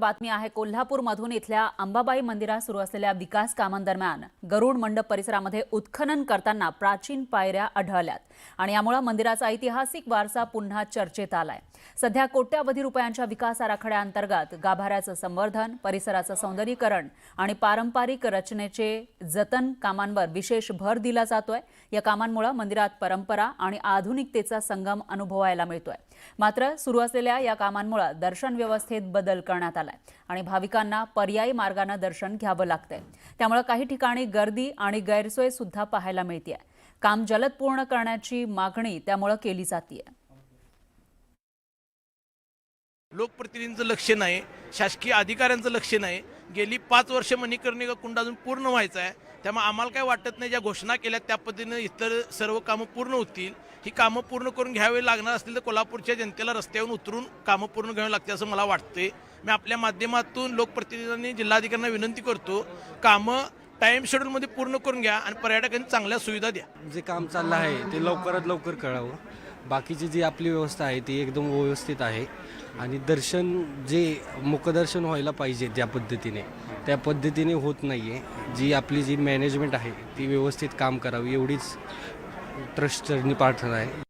बातमी आहे कोल्हापूरमधून। इथल्या अंबाबाई मंदिरात सुरू असलेल्या विकास कामांदरम्यान गरुड मंडप परिसरामध्ये उत्खनन करताना प्राचीन पायऱ्या आढळल्यात आणि यामुळे मंदिराचा ऐतिहासिक वारसा पुन्हा चर्चेत आलाय। सध्या कोट्यावधी रुपयांच्या विकास आराखड्याअंतर्गत गाभाऱ्याचं संवर्धन, परिसराचं सौंदर्यीकरण आणि पारंपरिक रचनेचे जतन कामांवर विशेष भर दिला जातोय। या कामांमुळे मंदिरात परंपरा आणि आधुनिकतेचा संगम अनुभवायला मिळतोय। मात्र सुरू असलेल्या या कामांमुळे दर्शन व्यवस्थेत बदल करण्यात आलाय आणि भाविकांना पर्यायी मार्गाने दर्शन घ्यावं लागतंय। त्यामुळे काही ठिकाणी गर्दी आणि गैरसोय सुद्धा पाहायला मिळते। काम जलद पूर्ण करण्याची मागणी त्यामुळे केली जाते। लोकप्रतिनिधींचं लक्ष नाही, शासकीय अधिकाऱ्यांचं लक्ष नाही। गेली 5 वर्ष मणिकर्णिका कुंड अजून पूर्ण व्हायचा आहे। त्यामुळे आम्हाला काय वाटत नाही, ज्या घोषणा केल्या त्या पद्धतीने इतर सर्व कामं पूर्ण होतील। ही कामं पूर्ण करून घ्यावे लागणार असतील तर कोल्हापूरच्या जनतेला रस्त्यावरून उतरून कामं पूर्ण घ्यावी लागते असं मला वाटते। मी आपल्या माध्यमातून लोकप्रतिनिधींनी जिल्हाधिकाऱ्यांना विनंती करतो, कामं टाइम शेड्यूलमध्ये पूर्ण करून घ्या आणि पर्यटकांनी चांगल्या सुविधा द्या। जे काम चाललं आहे ते लवकरात लवकर कळावं। बाकीची जी आपली व्यवस्था आहे ती एकदम व्यवस्थित आहे आणि दर्शन जे मुखदर्शन व्हायला पाहिजे ज्या पद्धतीने त्या पद्धतीने होत नाही आहे। जी आपली जी मॅनेजमेंट आहे ती व्यवस्थित काम करावी एवढीच ट्रस्टचरणी प्रार्थना आहे।